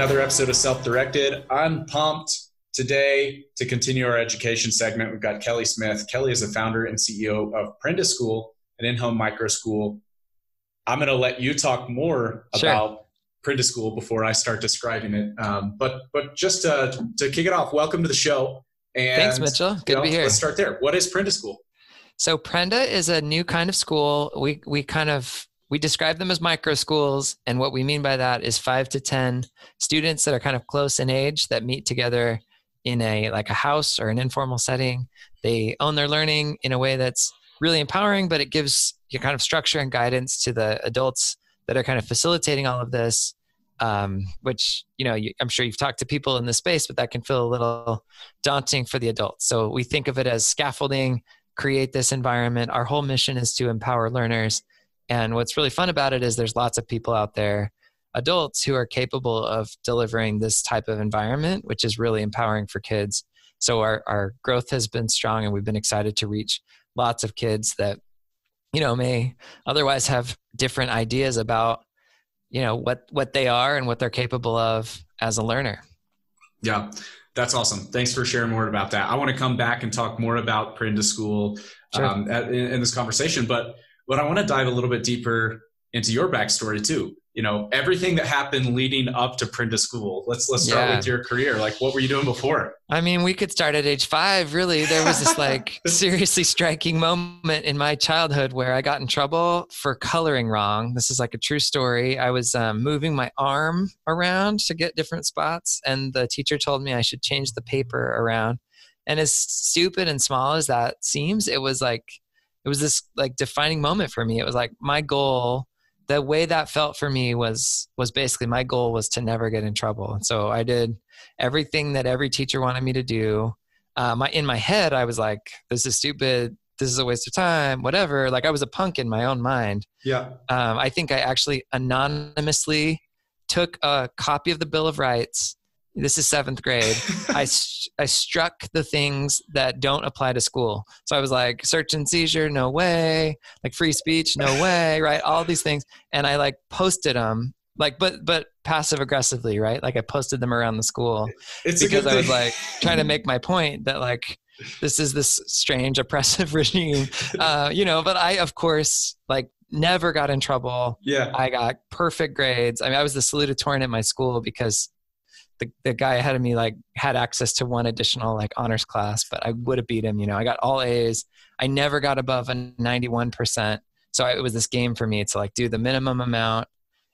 another episode of Self-Directed. I'm pumped today to continue our education segment. We've got Kelly Smith. Kelly is the founder and CEO of Prenda School, an in-home micro school. I'm going to let you talk more about Prenda School before I start describing it. But just to kick it off, welcome to the show. And, thanks, Mitchell. Good to be here. Let's start there. What is Prenda School? So Prenda is a new kind of school. We describe them as micro schools. And what we mean by that is 5 to 10 students that are kind of close in age that meet together in a house or an informal setting. They own their learning in a way that's really empowering, but it gives you kind of structure and guidance to the adults that are kind of facilitating all of this, which, I'm sure you've talked to people in this space, but that can feel a little daunting for the adults. So we think of it as scaffolding, create this environment. Our whole mission is to empower learners. And what's really fun about it is there's lots of people out there, adults, who are capable of delivering this type of environment, which is really empowering for kids. So our growth has been strong, and we've been excited to reach lots of kids that, may otherwise have different ideas about, what they are and what they're capable of as a learner. Yeah, that's awesome. Thanks for sharing more about that. I want to come back and talk more about Prenda School in this conversation, but I want to dive a little bit deeper into your backstory too. Everything that happened leading up to Prenda School. Let's start with your career. What were you doing before? I mean, we could start at age 5, really. There was this seriously striking moment in my childhood where I got in trouble for coloring wrong. This is a true story. I was moving my arm around to get different spots, and the teacher told me I should change the paper around. And as stupid and small as that seems, it was this defining moment for me. It was my goal. The way that felt for me was basically my goal was to never get in trouble. And so I did everything that every teacher wanted me to do. In my head, I was like, this is stupid. This is a waste of time, whatever. I was a punk in my own mind. Yeah. I think I actually anonymously took a copy of the Bill of Rights. This is 7th grade. I struck the things that don't apply to school. So I was like, search and seizure, no way. Free speech, no way, right? All these things. And I posted them, but passive aggressively, right? I posted them around the school because I was trying to make my point that this is this strange oppressive regime, but I, of course, never got in trouble. Yeah. I got perfect grades. I mean, I was the salutatorian at my school because the guy ahead of me had access to one additional honors class, but I would have beat him. I got all A's. I never got above a 91%. So it was this game for me to do the minimum amount.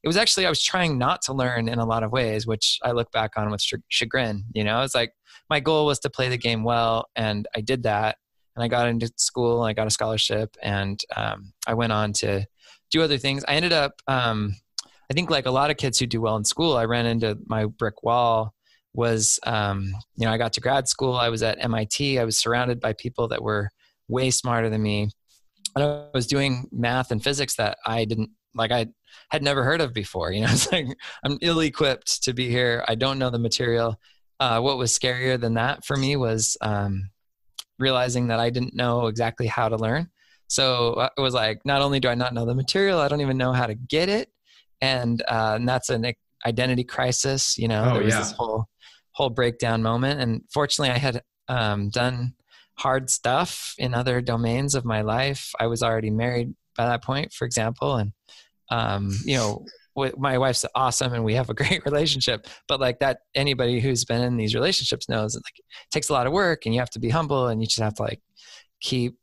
It was actually, I was trying not to learn in a lot of ways, which I look back on with chagrin. It's my goal was to play the game well, and I did that. And I got into school, and I got a scholarship, and I went on to do other things. I ended up, I think a lot of kids who do well in school, I ran into my brick wall was, I got to grad school. I was at MIT. I was surrounded by people that were way smarter than me. And I was doing math and physics that I had never heard of before. It's I'm ill-equipped to be here. I don't know the material. What was scarier than that for me was realizing that I didn't know exactly how to learn. So it was not only do I not know the material, I don't even know how to get it. And that's an identity crisis, there was this whole breakdown moment. And fortunately I had done hard stuff in other domains of my life. I was already married by that point, for example. And, my wife's awesome and we have a great relationship, but that anybody who's been in these relationships knows that it takes a lot of work and you have to be humble and you just have to keep,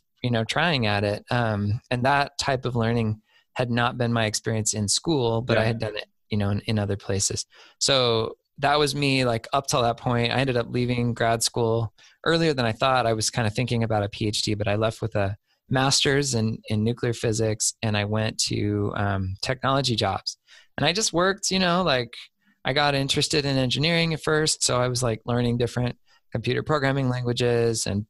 trying at it. And that type of learning had not been my experience in school, but I had done it, in other places. So that was me up till that point. I ended up leaving grad school earlier than I thought. I was kind of thinking about a PhD, but I left with a master's in nuclear physics, and I went to technology jobs. And I just worked, I got interested in engineering at first. So I was learning different computer programming languages and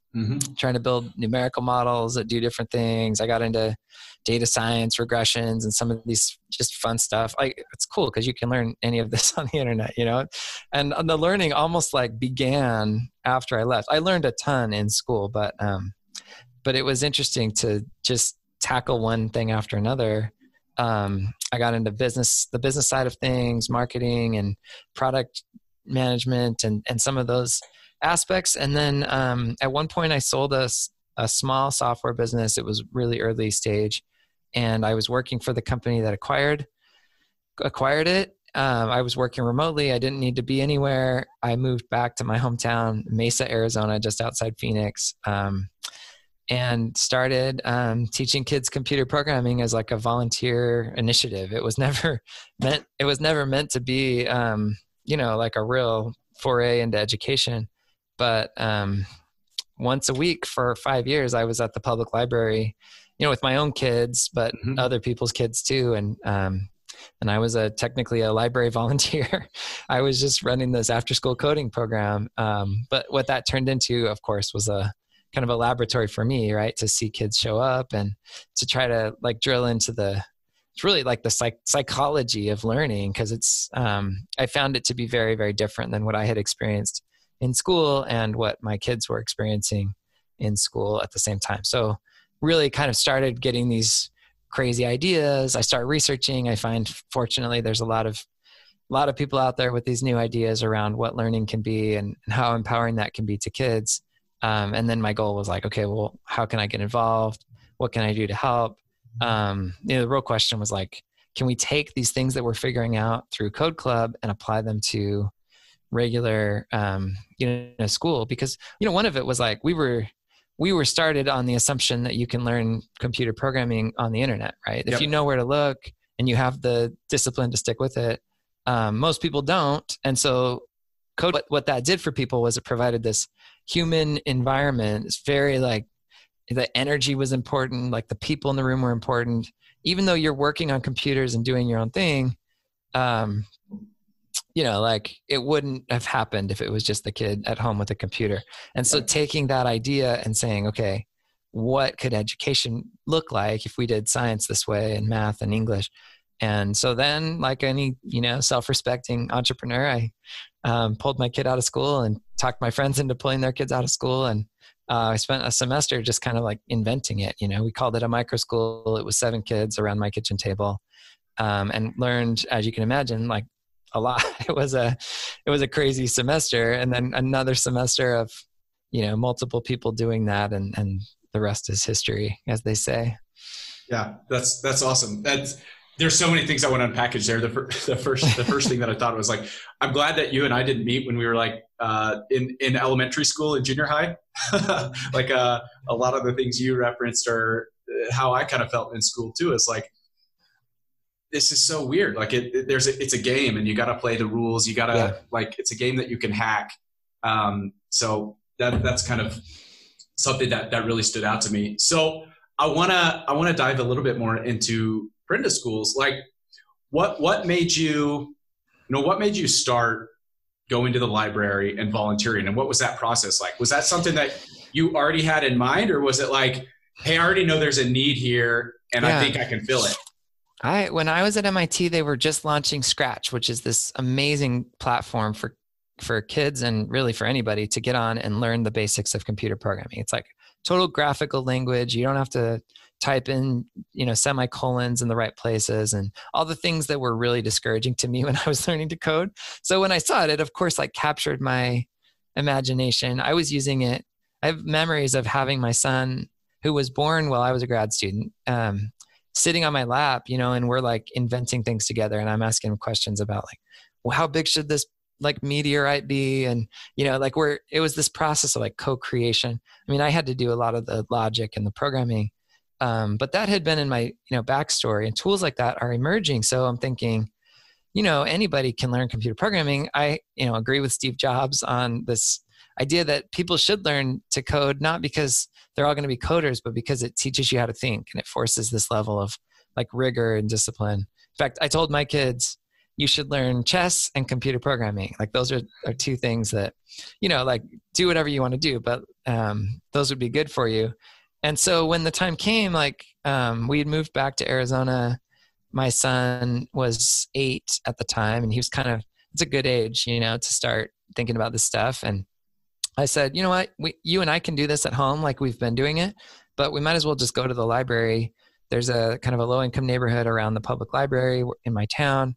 trying to build numerical models that do different things. I got into data science, regressions, and some of these just fun stuff. It's cool because you can learn any of this on the internet, and the learning almost began after I left. I learned a ton in school, but it was interesting to just tackle one thing after another I got into the business side of things, marketing and product management and some of those aspects. And then at one point I sold a small software business. It was really early stage. And I was working for the company that acquired it. I was working remotely. I didn't need to be anywhere. I moved back to my hometown, Mesa, Arizona, just outside Phoenix, and started teaching kids computer programming as like a volunteer initiative. It was never meant to be, like a real foray into education. But once a week for 5 years, I was at the public library, with my own kids, but other people's kids too. And I was technically a library volunteer. I was just running this after school coding program. But what that turned into, of course, was a kind of a laboratory for me, right? To see kids show up and to try to like drill into it's really like the psychology of learning. Cause I found it to be very, very different than what I had experienced in school and what my kids were experiencing in school at the same time. So really kind of started getting these crazy ideas. I start researching. I find, fortunately, there's a lot of people out there with these new ideas around what learning can be and how empowering that can be to kids. And then my goal was like, okay, well, how can I get involved? What can I do to help? The real question was like, can we take these things that we're figuring out through Code Club and apply them to regular, school? Because, one of it was like, we were started on the assumption that you can learn computer programming on the internet, right? Yep. If you know where to look and you have the discipline to stick with it, most people don't. And so Code, what that did for people was it provided this human environment. It's very like the energy was important. Like the people in the room were important, even though you're working on computers and doing your own thing. Like it wouldn't have happened if it was just the kid at home with a computer. And so taking that idea and saying, okay, what could education look like if we did science this way and math and English? And so then like any, self-respecting entrepreneur, I pulled my kid out of school and talked my friends into pulling their kids out of school. And I spent a semester just kind of like inventing it. We called it a micro school. It was 7 kids around my kitchen table, and learned, as you can imagine, like a lot. It was a crazy semester, and then another semester of, multiple people doing that, and the rest is history, as they say. Yeah, that's awesome. There's so many things I want to unpackage there. The first thing that I thought was like, I'm glad that you and I didn't meet when we were like in elementary school and junior high. Like a lot of the things you referenced are how I kind of felt in school too. It's like, this is so weird. Like it's a game and you got to play the rules. You got to like, it's a game that you can hack. So that's kind of something that really stood out to me. So I want to dive a little bit more into Prenda schools. Like what made you start going to the library and volunteering? And what was that process like? Was that something that you already had in mind, or was it like, hey, I already know there's a need here and I think I can fill it? When I was at MIT, they were just launching Scratch, which is this amazing platform for kids and really for anybody to get on and learn the basics of computer programming. It's like total graphical language. You don't have to type in, semicolons in the right places and all the things that were really discouraging to me when I was learning to code. So when I saw it, it of course like captured my imagination. I was using it. I have memories of having my son, who was born while I was a grad student, sitting on my lap, and we're like inventing things together. And I'm asking him questions about like, well, how big should this like meteorite be? And, it was this process of like co-creation. I mean, I had to do a lot of the logic and the programming, but that had been in my, backstory, and tools like that are emerging. So I'm thinking, anybody can learn computer programming. I, agree with Steve Jobs on this idea that people should learn to code, not because they're all going to be coders, but because it teaches you how to think and it forces this level of like rigor and discipline. In fact, I told my kids, you should learn chess and computer programming. Like those are 2 things that, like do whatever you want to do, but those would be good for you. And so when the time came, like we had moved back to Arizona. My son was 8 at the time, and he was it's a good age, to start thinking about this stuff. And I said, you know what, you and I can do this at home like we've been doing it, but we might as well just go to the library there's a kind of a low income neighborhood around the public library in my town.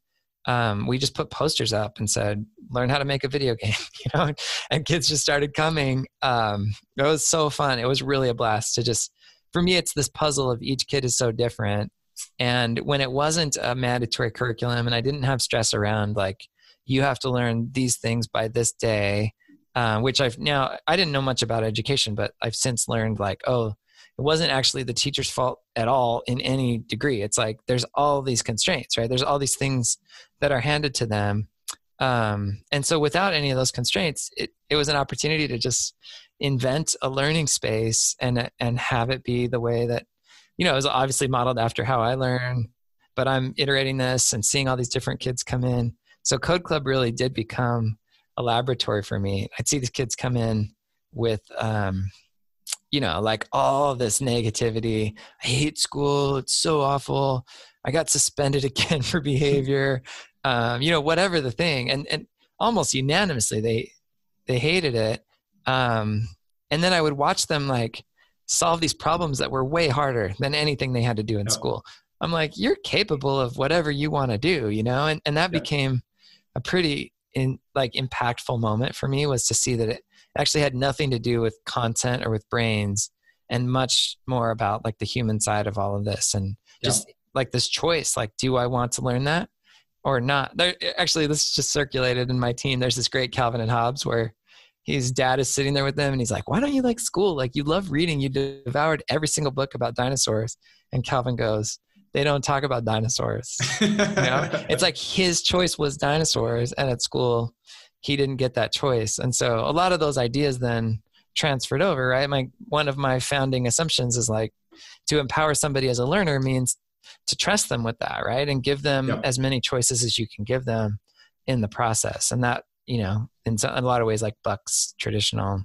We just put posters up and said, learn how to make a video game, and kids just started coming. It was so fun. It was really a blast to just, for me, it's this puzzle of each kid is so different. And when it wasn't a mandatory curriculum and I didn't have stress around like, you have to learn these things by this day, which I didn't know much about education, but I've since learned like, oh, it wasn't actually the teacher's fault at all in any degree. It's like, there's all these constraints, right? There's all these things that are handed to them. And so without any of those constraints, it was an opportunity to just invent a learning space and have it be the way that, it was obviously modeled after how I learn, but I'm iterating this and seeing all these different kids come in. So Code Club really did become a laboratory for me. I'd see these kids come in with, like all this negativity. I hate school. It's so awful. I got suspended again for behavior, whatever the thing. And almost unanimously, they hated it. And then I would watch them like solve these problems that were way harder than anything they had to do in school. I'm like, you're capable of whatever you want to do, and that became a pretty impactful moment for me, was to see that it actually had nothing to do with content or with brains, and much more about like the human side of all of this. And just like this choice, like, do I want to learn that or not? Actually, this just circulated in my team. There's this great Calvin and Hobbes where his dad is sitting there with them and he's like, why don't you like school? Like, you love reading. You devoured every single book about dinosaurs. And Calvin goes, they don't talk about dinosaurs. It's like his choice was dinosaurs, and at school he didn't get that choice. And so a lot of those ideas then transferred over, right? One of my founding assumptions is like, to empower somebody as a learner means to trust them with that, right? And give them as many choices as you can give them in the process. And that, in a lot of ways, like bucks traditional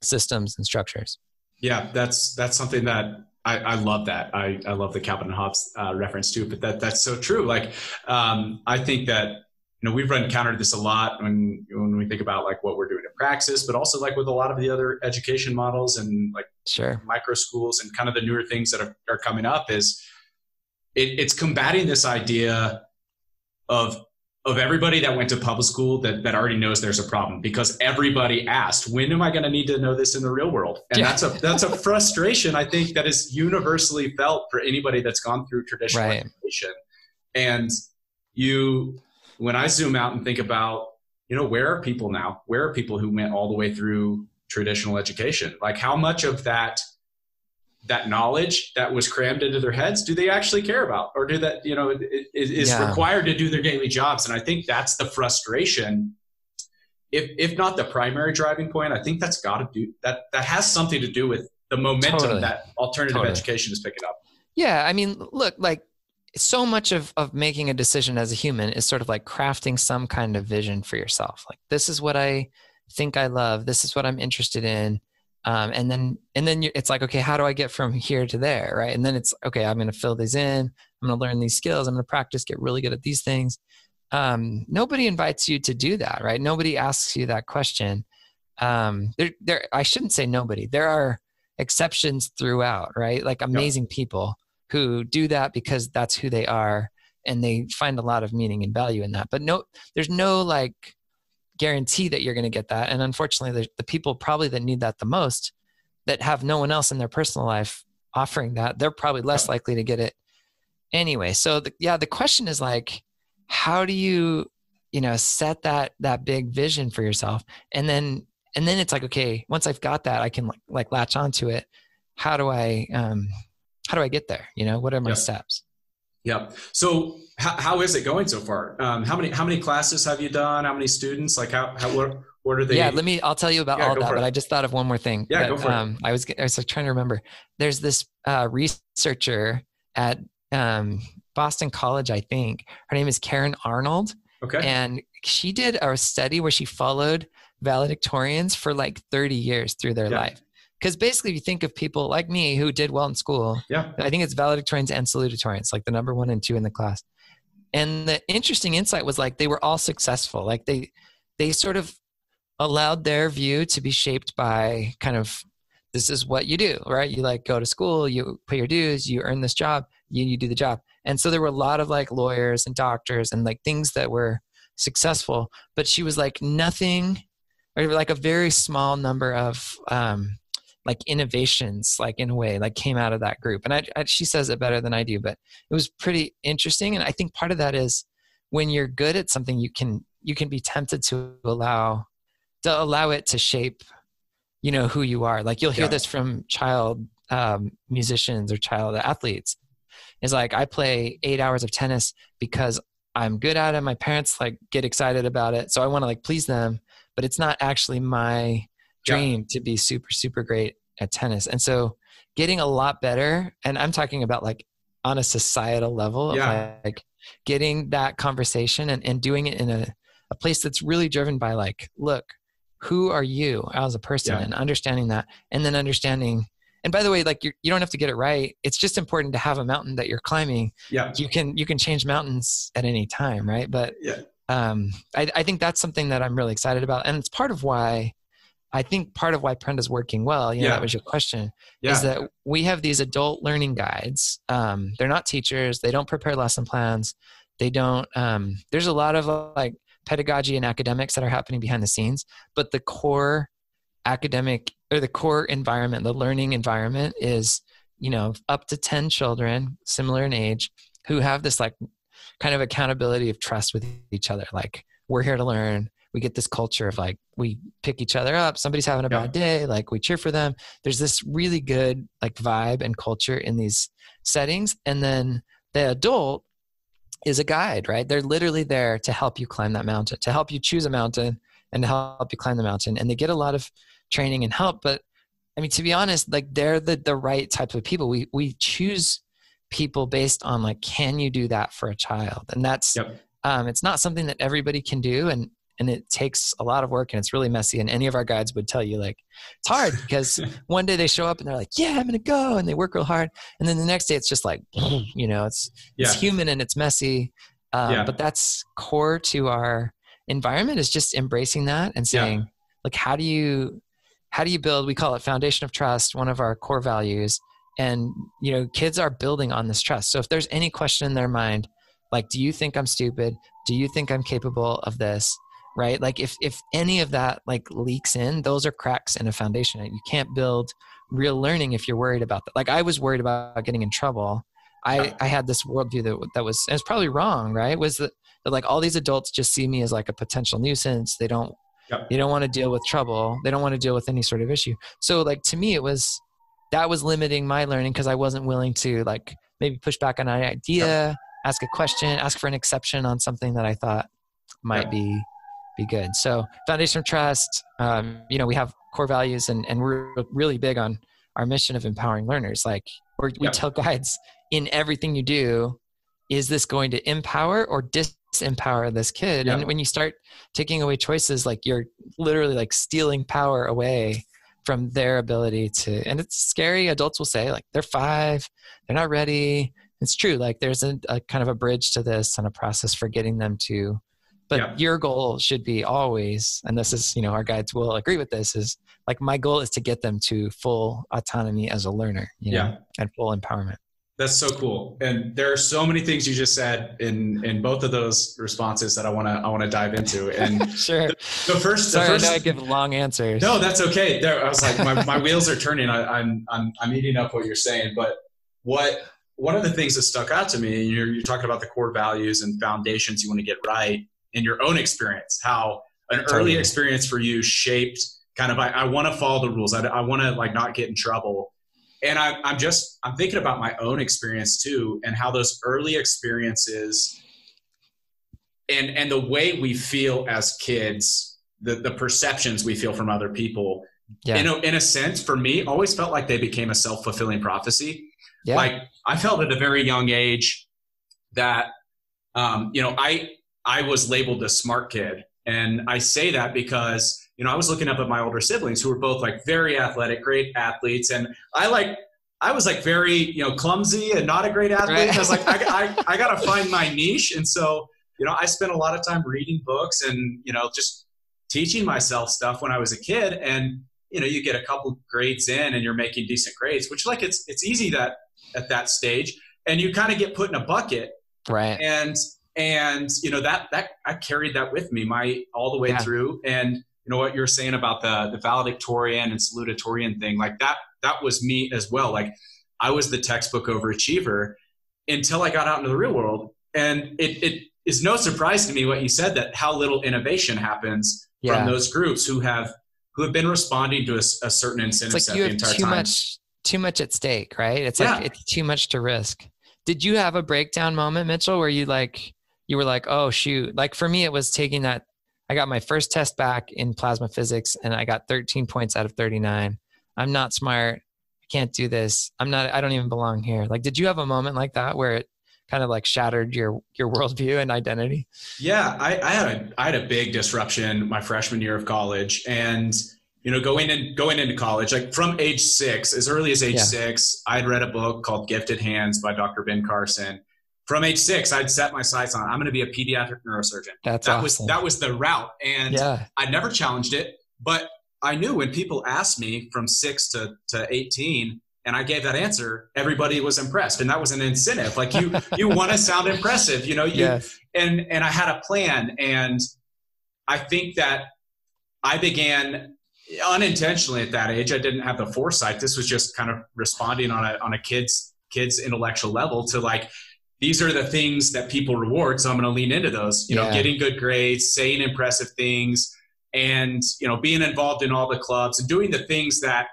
systems and structures. Yeah, that's something that I love. That I love the Calvin and Hobbes reference too. But that's so true. Like, I think that we've run counter to this a lot when we think about like what we're doing in Praxis, but also like with a lot of the other education models and like micro schools and kind of the newer things that are coming up. Is it's combating this idea of everybody that went to public school that already knows there's a problem, because everybody asked, when am I going to need to know this in the real world? And that's a frustration, I think, that is universally felt for anybody that's gone through traditional education. And when I zoom out and think about, where are people now? Where are people who went all the way through traditional education? Like, how much of that knowledge that was crammed into their heads do they actually care about, or do that, is required to do their daily jobs? And I think that's the frustration. If not the primary driving point, I think that's got to do that has something to do with the momentum that alternative education is picking up. Yeah. I mean, look, like, so much of making a decision as a human is sort of like crafting some kind of vision for yourself. Like, this is what I think I love. This is what I'm interested in. And then it's like, okay, how do I get from here to there? Right. And then it's, okay, I'm going to fill these in. I'm going to learn these skills. I'm going to practice, get really good at these things. Nobody invites you to do that, right? Nobody asks you that question. I shouldn't say nobody. There are exceptions throughout, right? Like amazing people who do that because that's who they are, and they find a lot of meaning and value in that. But there's no like guarantee that you're going to get that. And unfortunately, the people probably that need that the most, that have no one else in their personal life offering that, they're probably less likely to get it anyway. So the question is like, how do you set that big vision for yourself? And then it's like, okay, once I've got that, I can like latch onto it. How do I get there? What are my steps? Yeah. So how is it going so far? How many classes have you done? How many students? Like what are they? Yeah, I'll tell you about all that, but I just thought of one more thing. Yeah, go for it. I was like trying to remember. There's this researcher at Boston College, I think. Her name is Karen Arnold. Okay. And she did a study where she followed valedictorians for like 30 years through their life. Because basically, if you think of people like me who did well in school, I think it's valedictorians and salutatorians, like the number 1 and 2 in the class. And the interesting insight was like they were all successful. Like they sort of allowed their view to be shaped by kind of this is what you do, right? You like go to school, you pay your dues, you earn this job, you do the job. And so there were a lot of like lawyers and doctors and like things that were successful, but she was like nothing, or like a very small number of like innovations, like in a way, like came out of that group. And she says it better than I do, but it was pretty interesting. And I think part of that is when you're good at something, you can be tempted to allow it to shape, you know, who you are. Like you'll hear this from child musicians or child athletes. It's like, I play 8 hours of tennis because I'm good at it. My parents like get excited about it. So I want to like please them, but it's not actually my dream to be super, super great at tennis. And so getting a lot better, and I'm talking about like on a societal level of like getting that conversation and doing it in a place that's really driven by like, look, who are you as a person, and understanding that, and then understanding. And by the way, like you don't have to get it right. It's just important to have a mountain that you're climbing. Yeah. You can change mountains at any time. Right. But I think that's something that I'm really excited about. And it's part of why Prenda's working well, you know, that was your question, is that we have these adult learning guides. They're not teachers. They don't prepare lesson plans. They don't, there's a lot of like pedagogy and academics that are happening behind the scenes, but the core academic or the core environment, the learning environment is, you know, up to 10 children, similar in age, who have this like kind of accountability of trust with each other. Like, we're here to learn. We get this culture of like, we pick each other up. Somebody's having a bad day, like we cheer for them. There's this really good like vibe and culture in these settings. And then the adult is a guide, right? They're literally there to help you climb that mountain, to help you choose a mountain and to help you climb the mountain. And they get a lot of training and help. But I mean, to be honest, like they're the right type of people. We choose people based on like, can you do that for a child? And that's, it's not something that everybody can do. And it takes a lot of work, and it's really messy. And any of our guides would tell you like, it's hard because one day they show up and they're like, yeah, I'm going to go. And they work real hard. And then the next day it's just like, you know, it's human and it's messy. But that's core to our environment, is just embracing that and saying like, how do you build, we call it foundation of trust, one of our core values. And, you know, kids are building on this trust. So if there's any question in their mind, like, do you think I'm stupid? Do you think I'm capable of this? Right? Like if any of that like leaks in, those are cracks in a foundation. You can't build real learning if you're worried about that. Like I was worried about getting in trouble. I had this worldview that was, and it's probably wrong, right? Was that like all these adults just see me as like a potential nuisance. They don't want to deal with trouble. They don't want to deal with any sort of issue. So like to me, that was limiting my learning because I wasn't willing to like maybe push back on an idea, ask a question, ask for an exception on something that I thought might be good. So foundation of trust, you know, we have core values and we're really big on our mission of empowering learners. Like we tell guides, in everything you do, is this going to empower or disempower this kid? And when you start taking away choices, like you're literally like stealing power away from their ability to, and it's scary. Adults will say like, they're 5, they're not ready. It's true. Like there's a kind of a bridge to this and a process for getting them to. But your goal should be always, and this is, you know, our guides will agree with this, is like my goal is to get them to full autonomy as a learner, you know, and full empowerment. That's so cool. And there are so many things you just said in both of those responses that I want to dive into. And sure. The first, I know I give long answers. No, that's okay. I was like, my wheels are turning. I'm eating up what you're saying. But one of the things that stuck out to me, you're talking about the core values and foundations you want to get right in your own experience, how an early experience for you shaped kind of, I want to follow the rules. I want to like not get in trouble. And I'm thinking about my own experience too, and how those early experiences and the way we feel as kids, the perceptions we feel from other people, in a sense, for me, always felt like they became a self-fulfilling prophecy. Yeah. Like I felt at a very young age that, you know, I was labeled a smart kid. And I say that because, you know, I was looking up at my older siblings who were both like very athletic, great athletes. And I was like very, you know, clumsy and not a great athlete. Right. I was like, I got to find my niche. And so, you know, I spent a lot of time reading books and, you know, just teaching myself stuff when I was a kid. And you get a couple grades in and you're making decent grades, which like it's easy that at that stage, and you kind of get put in a bucket. Right. And that I carried that with me all the way through. And what you're saying about the valedictorian and salutatorian thing, like that was me as well. Like I was the textbook overachiever until I got out into the real world. And it is no surprise to me what you said, that how little innovation happens from those groups who have been responding to a certain incentive set the entire time. Too much at stake, right? It's like it's too much to risk. Did you have a breakdown moment, Mitchell, where you were like, oh shoot? Like for me, it was taking that. I got my first test back in plasma physics and I got 13 points out of 39. I'm not smart. I can't do this. I don't even belong here. Like, did you have a moment like that where it kind of like shattered your worldview and identity? Yeah, I had a big disruption my freshman year of college, and going into college, like from age 6, as early as age 6, I'd read a book called Gifted Hands by Dr. Ben Carson. From age 6, I'd set my sights on, I'm going to be a pediatric neurosurgeon. That was the route. And I never challenged it, but I knew when people asked me from 6 to 18, and I gave that answer, everybody was impressed. And that was an incentive. Like you want to sound impressive, and I had a plan. And I think that I began unintentionally at that age. I didn't have the foresight. This was just kind of responding on a kid's intellectual level to like, these are the things that people reward. So I'm going to lean into those, getting good grades, saying impressive things, and, being involved in all the clubs and doing the things that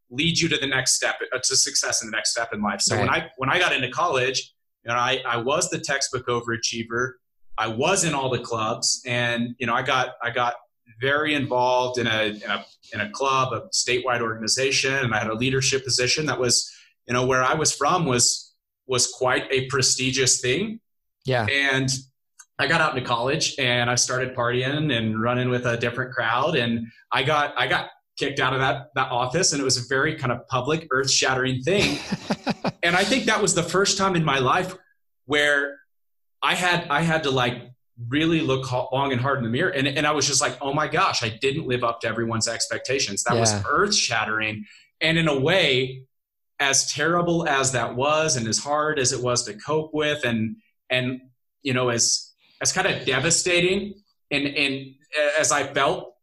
lead you to the next step, to success in the next step in life. So when I got into college, I was the textbook overachiever. I was in all the clubs, and, I got very involved in a club, a statewide organization, and I had a leadership position that was, where I was from was quite a prestigious thing. Yeah. And I got out into college and I started partying and running with a different crowd, and I got kicked out of that office, and it was a very kind of public, earth-shattering thing. And I think that was the first time in my life where I had to like really look long and hard in the mirror. And I was just like, oh my gosh, I didn't live up to everyone's expectations. That was earth-shattering. And in a way, as terrible as that was, and as hard as it was to cope with, and as kind of devastating, and as I felt,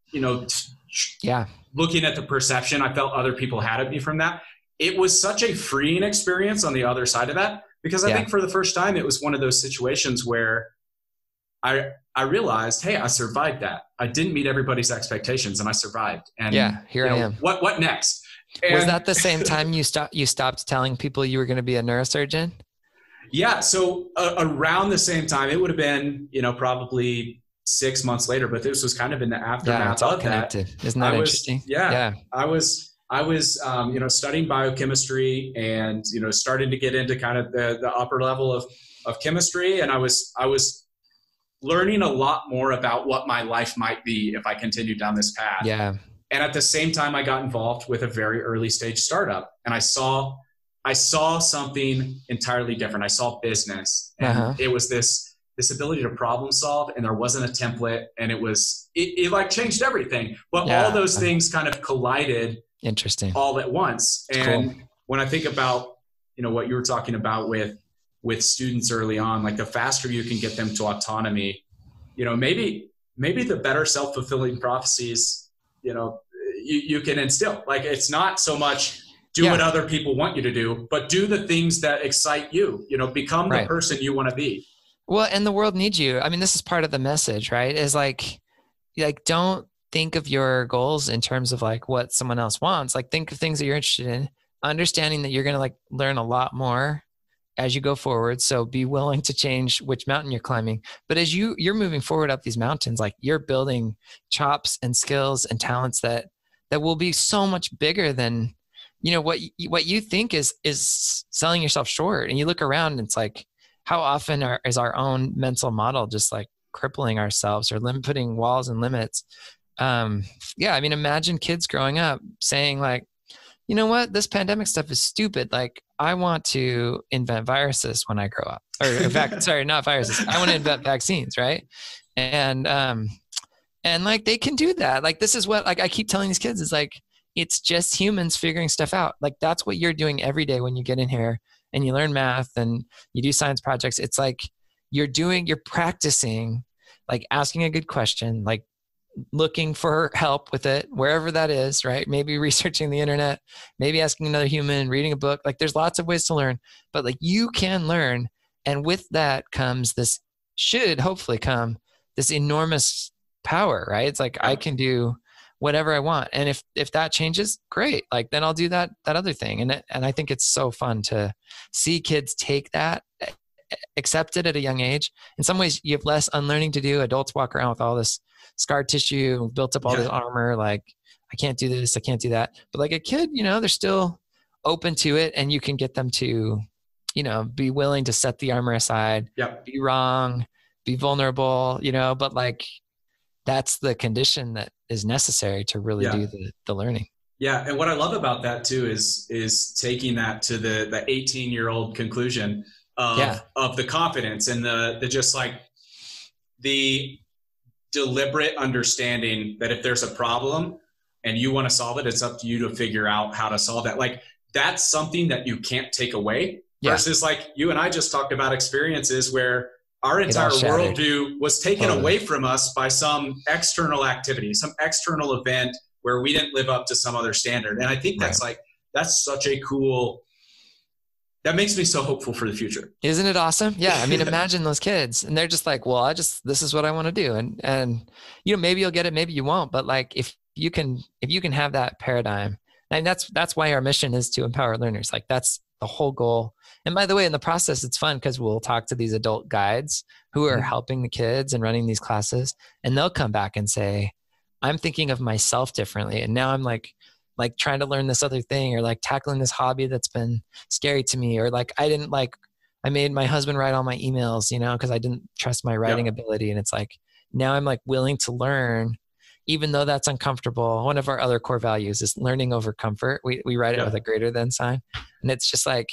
looking at the perception I felt other people had of me from that, it was such a freeing experience on the other side of that, because I think for the first time, it was one of those situations where I realized, hey, I survived that. I didn't meet everybody's expectations, and I survived. And here I am. What next? And was that the same time you stopped telling people you were going to be a neurosurgeon? Yeah. So around the same time, it would have been, probably 6 months later, but this was kind of in the aftermath of connected. That. Isn't that interesting? Yeah. I was studying biochemistry and, starting to get into kind of the upper level of chemistry. And I was learning a lot more about what my life might be if I continued down this path. Yeah. And at the same time, I got involved with a very early stage startup, and I saw something entirely different. I saw business, and it was this ability to problem solve, and there wasn't a template, and it like changed everything. But all those things kind of collided all at once. And cool. When I think about, what you were talking about with students early on, like the faster you can get them to autonomy, maybe the better self-fulfilling prophecies, you can instill. Like, it's not so much do what other people want you to do, but do the things that excite you, become the person you want to be. Well, and the world needs you. I mean, this is part of the message, right? Is like don't think of your goals in terms of like what someone else wants. Like, think of things that you're interested in, understanding that you're going to like learn a lot more as you go forward. So be willing to change which mountain you're climbing. But as you're moving forward up these mountains, like you're building chops and skills and talents that will be so much bigger than, what you think is selling yourself short. And you look around and it's like, how often is our own mental model just like crippling ourselves or putting walls and limits? I mean, imagine kids growing up saying like, you know what, this pandemic stuff is stupid. Like, I want to invent viruses when I grow up, or sorry, not viruses. I want to invent vaccines. Right. And like, they can do that. Like, this is what, like, I keep telling these kids is like, it's just humans figuring stuff out. Like that's what you're doing every day when you get in here and you learn math and you do science projects. It's like you're practicing, like asking a good question, like looking for help with it, wherever that is, right? Maybe researching the internet, maybe asking another human, reading a book. Like there's lots of ways to learn, but like you can learn. And with that comes this, should hopefully come this enormous power, right? It's like I can do whatever I want. And if that changes, great. Like then I'll do that other thing. And I think it's so fun to see kids take that, accept it at a young age. In some ways you have less unlearning to do. Adults walk around with all this scar tissue, built up all this armor. Like I can't do this, I can't do that. But like a kid, they're still open to it, and you can get them to, be willing to set the armor aside, be wrong, be vulnerable, but like that's the condition that is necessary to really do the learning. Yeah. And what I love about that too is taking that to the 18-year-old conclusion of the confidence and the just like the deliberate understanding that if there's a problem and you want to solve it, it's up to you to figure out how to solve that. Like that's something that you can't take away versus like you and I just talked about experiences where our entire worldview was taken away from us by some external activity, some external event where we didn't live up to some other standard. And I think that's that's such a cool, that makes me so hopeful for the future. Isn't it awesome? Yeah. I mean, imagine those kids and they're just like, well, this is what I want to do. And, maybe you'll get it, maybe you won't, but like, if you can have that paradigm, and that's why our mission is to empower learners. Like that's the whole goal. And by the way, in the process, it's fun because we'll talk to these adult guides who are helping the kids and running these classes. And they'll come back and say, I'm thinking of myself differently. And now I'm like trying to learn this other thing, or like tackling this hobby that's been scary to me, or like I made my husband write all my emails, because I didn't trust my writing ability. And it's like, now I'm like willing to learn, even though that's uncomfortable. One of our other core values is learning over comfort. We write it with a greater than sign. And it's just like,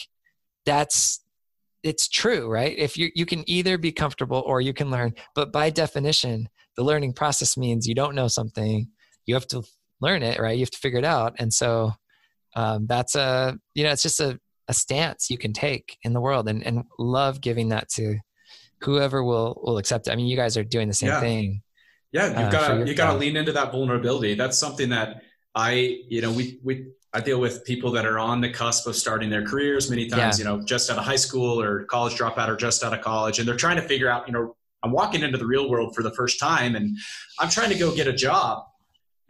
it's true, right? If you can either be comfortable or you can learn, but by definition, the learning process means you don't know something, you have to learn it, right? You have to figure it out. And so that's it's just a stance you can take in the world, and love giving that to whoever will accept it. I mean, you guys are doing the same thing. Yeah. You gotta lean into that vulnerability. That's something that I deal with people that are on the cusp of starting their careers many times, just out of high school or college dropout or just out of college. And they're trying to figure out, I'm walking into the real world for the first time and I'm trying to go get a job.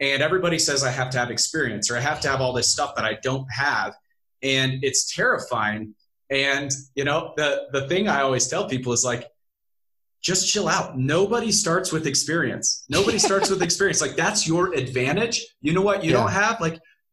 And everybody says I have to have experience or I have to have all this stuff that I don't have. And it's terrifying. And, the thing I always tell people is like, just chill out. Nobody starts with experience. Nobody starts with experience. Like that's your advantage. You know what? You don't have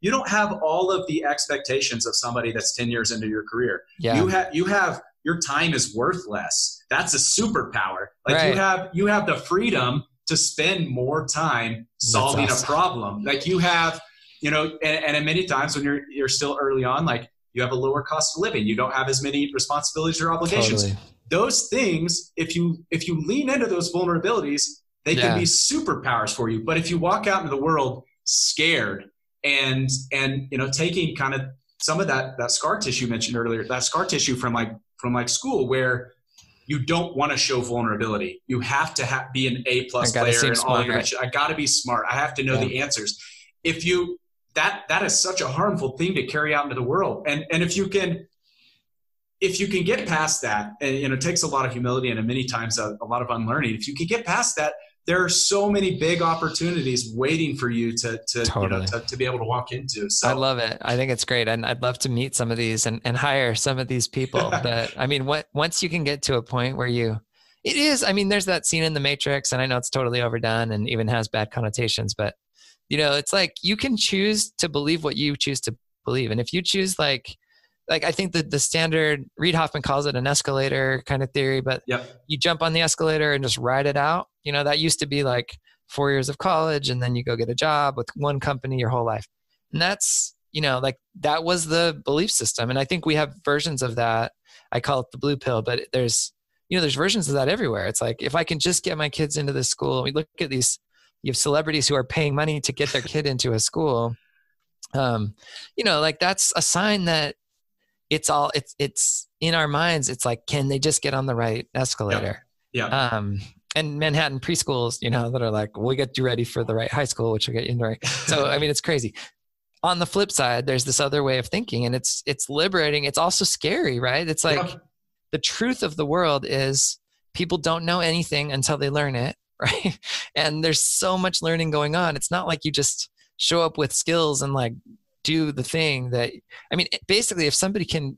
you don't have all of the expectations of somebody that's 10 years into your career. Yeah. You have your time is worth less. That's a superpower. Like you have the freedom to spend more time solving a problem. Like you have, and many times when you're still early on, like you have a lower cost of living. You don't have as many responsibilities or obligations. Totally. Those things, if you lean into those vulnerabilities, they can be superpowers for you. But if you walk out into the world scared and taking kind of some of that scar tissue you mentioned earlier, that scar tissue from school where you don't want to show vulnerability. You have to be an A+ player in all your mission. I got to be smart. I have to know the answers. If you that is such a harmful thing to carry out into the world. And if you can get past that, and it takes a lot of humility and many times a lot of unlearning. If you can get past that, there are so many big opportunities waiting for you to be able to walk into. So I love it. I think it's great. And I'd love to meet some of these and hire some of these people that, I mean, once you can get to a point where there's that scene in The Matrix, and I know it's totally overdone and even has bad connotations, but it's like you can choose to believe what you choose to believe. And if you choose like I think that the standard, Reid Hoffman calls it an escalator kind of theory, but you jump on the escalator and just ride it out. That used to be like 4 years of college and then you go get a job with one company your whole life. And that's, that was the belief system. And I think we have versions of that. I call it the blue pill, but there's versions of that everywhere. It's like, if I can just get my kids into this school, we look at these, you have celebrities who are paying money to get their kid into a school. Like that's a sign that it's in our minds. It's like, can they just get on the right escalator? Yeah. And Manhattan preschools, that are like, we'll get you ready for the right high school, which will get you in the right. So, I mean, it's crazy. On the flip side, there's this other way of thinking, and it's liberating. It's also scary, right? It's like the truth of the world is people don't know anything until they learn it, right? And there's so much learning going on. It's not like you just show up with skills and like do the thing that, I mean, basically if somebody can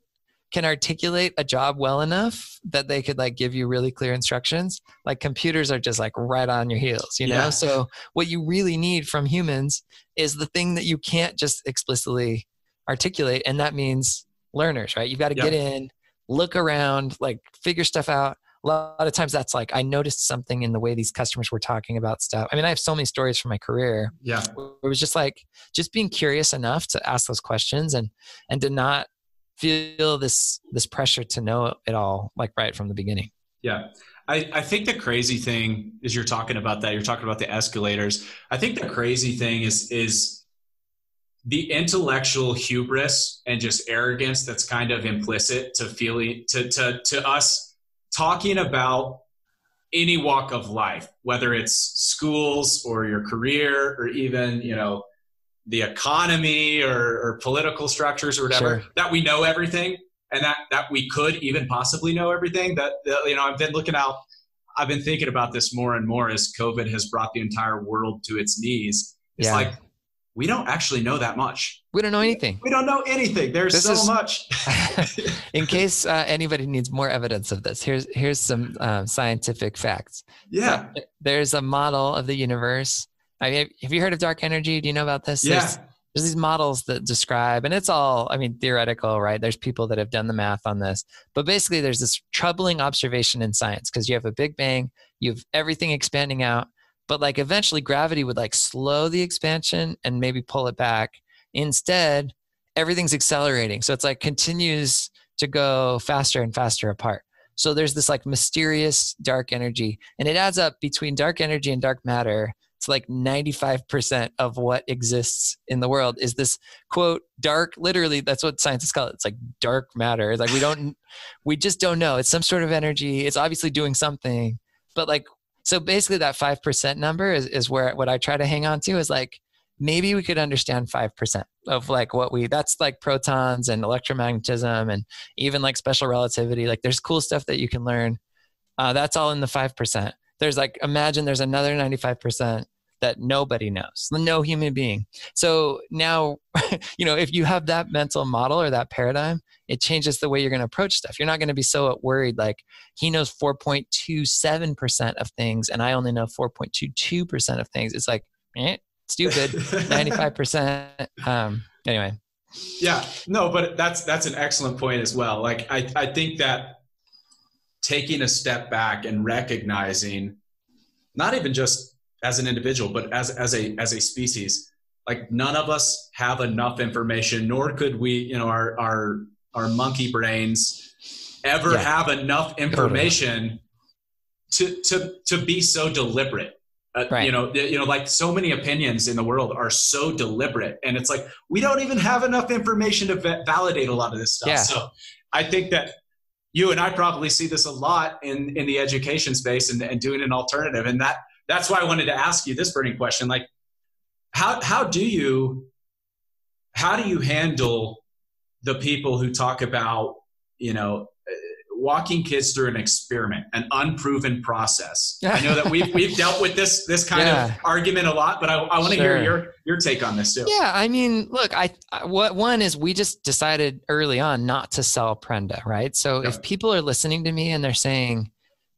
articulate a job well enough that they could like give you really clear instructions, like computers are just like right on your heels, So what you really need from humans is the thing that you can't just explicitly articulate. And that means learners, right? You've got to get in, look around, like figure stuff out. A lot of times that's like, I noticed something in the way these customers were talking about stuff. I mean, I have so many stories from my career. Yeah. Where it was just like, just being curious enough to ask those questions and to not feel this pressure to know it all, like right from the beginning. Yeah. I think the crazy thing is you're talking about the escalators. I think the crazy thing is the intellectual hubris and just arrogance that's kind of implicit to feeling to us talking about any walk of life, whether it's schools or your career or even, the economy or political structures or whatever, that we know everything and that we could even possibly know everything. That I've been thinking about this more and more as COVID has brought the entire world to its knees. It's like, we don't actually know that much. We don't know anything. We don't know anything. There's so much. In case anybody needs more evidence of this, here's some scientific facts. Yeah. So, there's a model of the universe. I mean, have you heard of dark energy? Do you know about this? Yeah. There's these models that describe, and it's all, I mean, theoretical, right? There's people that have done the math on this. But basically, there's this troubling observation in science because you have a big bang, you have everything expanding out, but like eventually gravity would like slow the expansion and maybe pull it back. Instead, everything's accelerating. So it's like continues to go faster and faster apart. So there's this like mysterious dark energy, and it adds up between dark energy and dark matter. It's like 95% of what exists in the world is this quote dark, literally that's what scientists call it. It's like dark matter. It's like we just don't know. It's some sort of energy. It's obviously doing something, but like, so basically that 5% number is where what I try to hang on to is like, maybe we could understand 5% of like that's like protons and electromagnetism and even like special relativity. Like there's cool stuff that you can learn. That's all in the 5%. There's like, imagine there's another 95% that nobody knows, no human being. So now, if you have that mental model or that paradigm, it changes the way you're going to approach stuff. You're not going to be so worried like he knows 4.27% of things and I only know 4.22% of things. It's like, stupid, 95%. Anyway. Yeah, no, but that's an excellent point as well. Like, I think that taking a step back and recognizing, not even just as an individual, but as a species, like none of us have enough information, nor could we, our monkey brains ever have enough information to be so deliberate. Right. Like so many opinions in the world are so deliberate, and it's like we don't even have enough information to validate a lot of this stuff. Yeah. So I think that you and I probably see this a lot in the education space and doing an alternative, and that's why I wanted to ask you this burning question: like, how do you handle the people who talk about walking kids through an experiment, an unproven process? I know that we've dealt with this kind of argument a lot, but I want to hear your take on this too. Yeah, I mean, look, one is we just decided early on not to sell Prenda, right? So if people are listening to me and they're saying,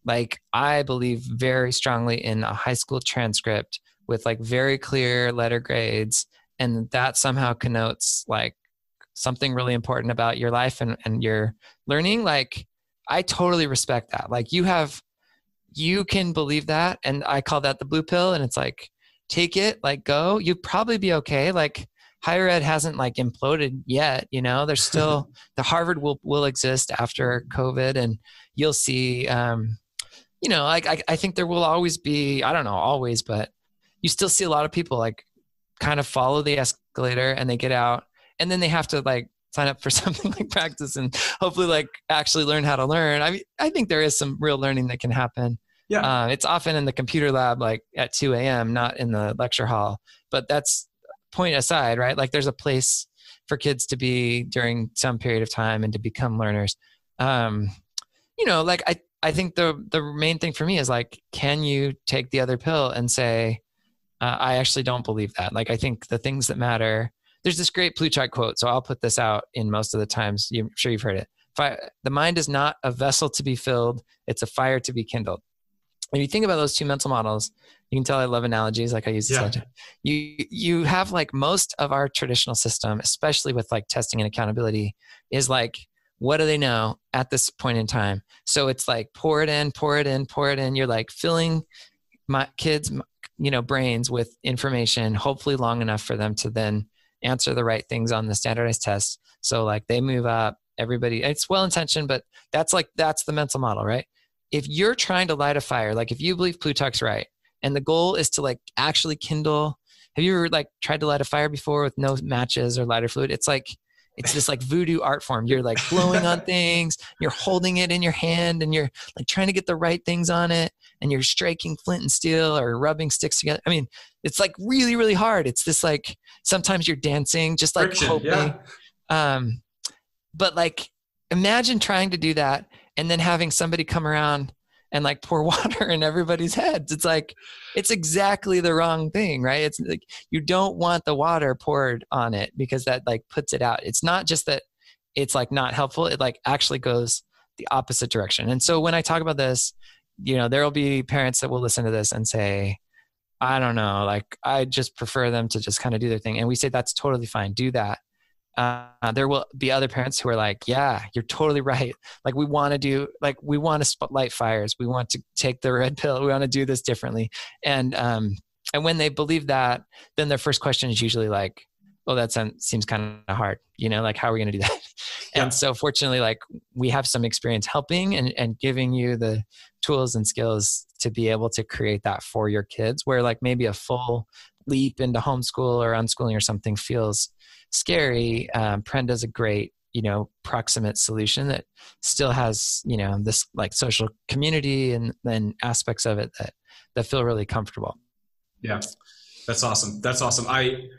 like, I believe very strongly in a high school transcript with like very clear letter grades, and that somehow connotes like something really important about your life and your learning, like, I totally respect that. Like you can believe that. And I call that the blue pill. And it's like, take it, like go, you'd probably be okay. Like higher ed hasn't like imploded yet. There's still, the Harvard will exist after COVID, and you'll see, like I think there will always be, I don't know, always, but you still see a lot of people like kind of follow the escalator and they get out, and then they have to like sign up for something like practice and hopefully like actually learn how to learn. I mean, I think there is some real learning that can happen. Yeah. It's often in the computer lab, like at 2 a.m., not in the lecture hall, but that's point aside, right? Like there's a place for kids to be during some period of time and to become learners. Like I think the main thing for me is like, can you take the other pill and say, I actually don't believe that. Like, I think the things that matter, there's this great Plutarch quote. So I'll put this out in most of the times. I'm sure you've heard it. The mind is not a vessel to be filled. It's a fire to be kindled. If you think about those two mental models, you can tell I love analogies. Like I use this. You have like most of our traditional system, especially with like testing and accountability, is like, what do they know at this point in time? So it's like, pour it in, pour it in, pour it in. You're like filling my kids, brains with information, hopefully long enough for them to then answer the right things on the standardized tests. So like they move up, everybody, it's well-intentioned, but that's the mental model, right? If you're trying to light a fire, like if you believe Plutarch's right, and the goal is to like actually kindle, have you ever like tried to light a fire before with no matches or lighter fluid? It's this like voodoo art form. You're like blowing on things, you're holding it in your hand and you're like trying to get the right things on it, and you're striking flint and steel or rubbing sticks together. I mean, it's like really, really hard. It's this like, sometimes you're dancing, just like Friction, hoping. yeah. But like, imagine trying to do that and then having somebody come around and like pour water in everybody's heads. It's like, it's exactly the wrong thing, right? It's like, you don't want the water poured on it because that like puts it out. It's not just that it's like not helpful. It like actually goes the opposite direction. And so when I talk about this, there'll be parents that will listen to this and say, I don't know, like I just prefer them to just kind of do their thing. And we say, that's totally fine. Do that. There will be other parents who are like, yeah, you're totally right. Like we want to spotlight fires. We want to take the red pill. We want to do this differently. And when they believe that, then their first question is usually like, oh, that seems kind of hard, like how are we going to do that? Yeah. And so fortunately, like we have some experience helping and giving you the tools and skills to be able to create that for your kids, where like maybe a full leap into homeschool or unschooling or something feels scary. Prenda's a great, proximate solution that still has, this like social community and then aspects of it that feel really comfortable. Yeah, that's awesome. That's awesome. I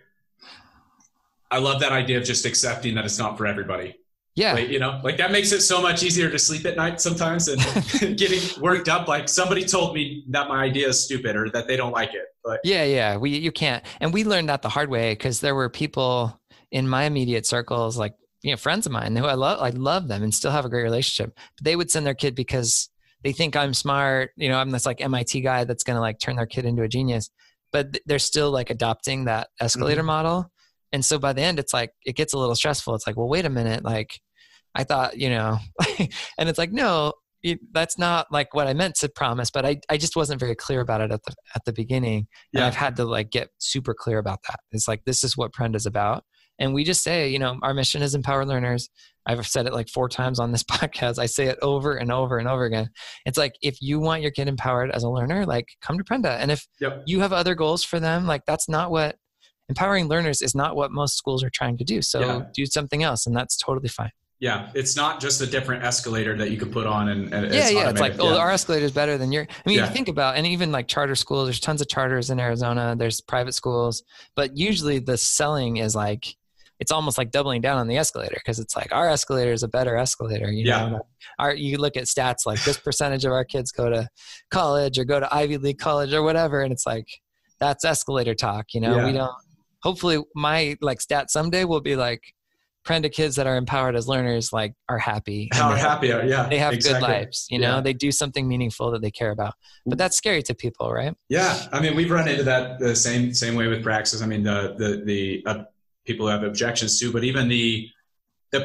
love that idea of just accepting that it's not for everybody. Yeah. Like that makes it so much easier to sleep at night sometimes and getting worked up. Like somebody told me that my idea is stupid or that they don't like it. But yeah. You can't. And we learned that the hard way because there were people in my immediate circles, like, friends of mine who I love them and still have a great relationship. But they would send their kid because they think I'm smart. I'm this like MIT guy that's going to like turn their kid into a genius, but they're still like adopting that escalator model. And so by the end, it's like, it gets a little stressful. It's like, well, wait a minute. Like I thought, and it's like, no, that's not like what I meant to promise, but I just wasn't very clear about it at the beginning. And I've had to like get super clear about that. It's like, this is what Prenda's about. And we just say, our mission is empower learners. I've said it like 4 times on this podcast. I say it over and over and over again. It's like, if you want your kid empowered as a learner, like come to Prenda. And if you have other goals for them, like that's not what empowering learners is, not what most schools are trying to do. So do something else. And that's totally fine. Yeah. It's not just a different escalator that you can put on and it's like, our escalator is better than your, you think about, and even like charter schools, there's tons of charters in Arizona, there's private schools, but usually the selling is like, it's almost like doubling down on the escalator because it's like our escalator is a better escalator. You look at stats like this percentage of our kids go to college or go to Ivy League college or whatever. And it's like, that's escalator talk. We don't, hopefully my like stat someday will be like Prenda kids that are empowered as learners, like are happy. They have good lives, they do something meaningful that they care about, but that's scary to people, right? Yeah. I mean, we've run into that the same way with Praxis. I mean, the people who have objections to, but even the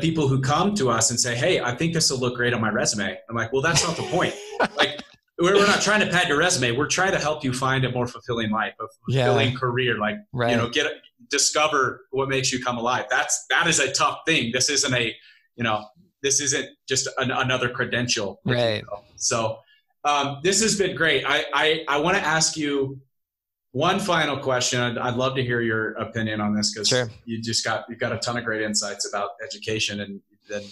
people who come to us and say, hey, I think this will look great on my resume. I'm like, well, that's not the point. Like we're not trying to pad your resume. We're trying to help you find a more fulfilling life, a fulfilling career, like, discover what makes you come alive. That is a tough thing. This isn't this isn't just another credential. Right. So this has been great. I want to ask you, One final question. I'd love to hear your opinion on this, because Sure. you've got a ton of great insights about education, and then,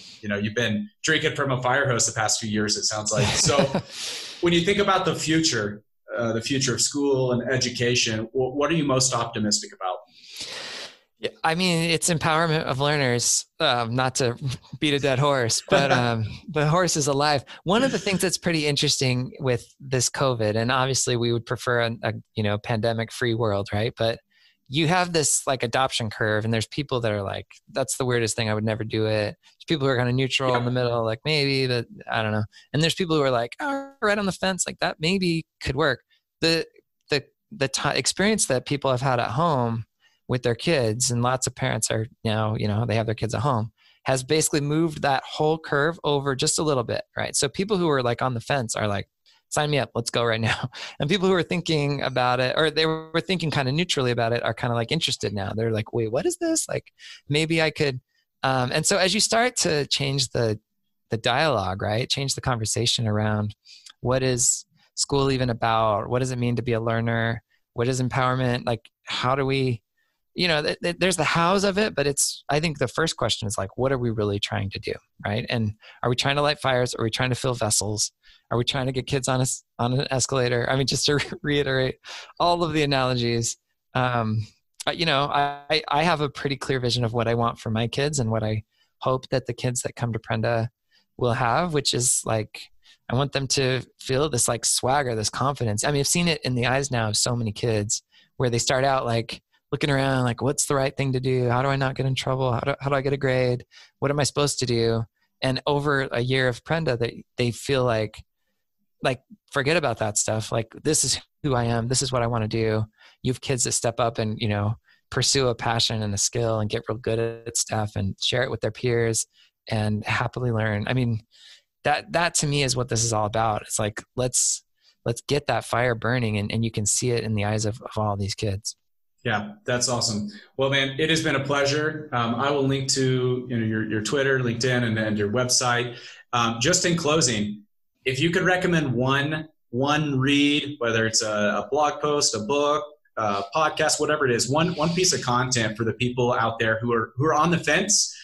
you've been drinking from a fire hose the past few years, it sounds like. So when you think about the future of school and education, what are you most optimistic about? Yeah, I mean, it's empowerment of learners, not to beat a dead horse, but the horse is alive. One of the things that's pretty interesting with this COVID, and obviously we would prefer a pandemic free world, right? But you have this like adoption curve, and there's people that are like, that's the weirdest thing, I would never do it. There's people who are kind of neutral in the middle, like maybe, but I don't know. And there's people who are like, oh, right on the fence, like that maybe could work. The experience that people have had at home with their kids, and lots of parents are now, they have their kids at home, has basically moved that whole curve over just a little bit, right? So people who are like on the fence are like, sign me up, let's go right now. And people who are thinking about it, or they were thinking kind of neutrally about it, are kind of like interested now. They're like, wait, what is this? Like, maybe I could. And so as you start to change the dialogue, right? Change the conversation around what is school even about? What does it mean to be a learner? What is empowerment? Like, how do we, there's the hows of it, but I think the first question is like, what are we really trying to do? Right. And are we trying to light fires? Are we trying to fill vessels? Are we trying to get kids on an escalator? I mean, just to reiterate all of the analogies, I have a pretty clear vision of what I want for my kids and what I hope that the kids that come to Prenda will have, which is like, I want them to feel this like swagger, this confidence. I mean, I've seen it in the eyes now of so many kids where they start out like, looking around like, what's the right thing to do? How do I not get in trouble? How do I get a grade? What am I supposed to do? And over a year of Prenda, they feel like forget about that stuff. Like, this is who I am. This is what I want to do. You have kids that step up and, pursue a passion and a skill and get real good at stuff and share it with their peers and happily learn. I mean, that to me is what this is all about. It's like, let's get that fire burning, and you can see it in the eyes of all these kids. Yeah, that's awesome. Well, man, it has been a pleasure. I will link to your Twitter, LinkedIn, and your website. Just in closing, if you could recommend one read, whether it's a blog post, a book, a podcast, whatever it is, one piece of content for the people out there who are on the fence,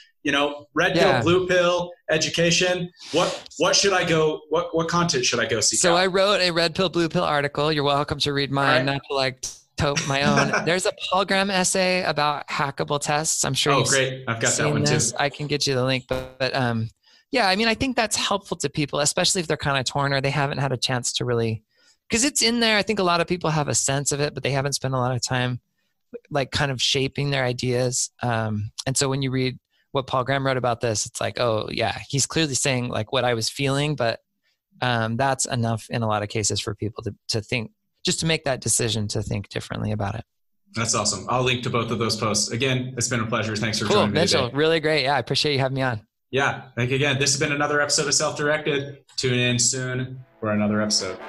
red pill, blue pill, education. What should I go? What content should I go seek out? So I wrote a red pill, blue pill article. You're welcome to read mine, not to like tote my own. There's a Paul Graham essay about hackable tests. I'm sure. Oh, great! I've got that one too. I can get you the link, but yeah, I mean, I think that's helpful to people, especially if they're kind of torn or they haven't had a chance to really, because it's in there. I think a lot of people have a sense of it, but they haven't spent a lot of time like kind of shaping their ideas. And so when you read what Paul Graham wrote about this, it's like, oh yeah, he's clearly saying like what I was feeling, but that's enough in a lot of cases for people to think, just to make that decision to think differently about it. That's awesome. I'll link to both of those posts. Again, it's been a pleasure. Thanks for joining me Mitchell, today. Really great. Yeah, I appreciate you having me on. Yeah, thank you again. This has been another episode of Self-Directed. Tune in soon for another episode.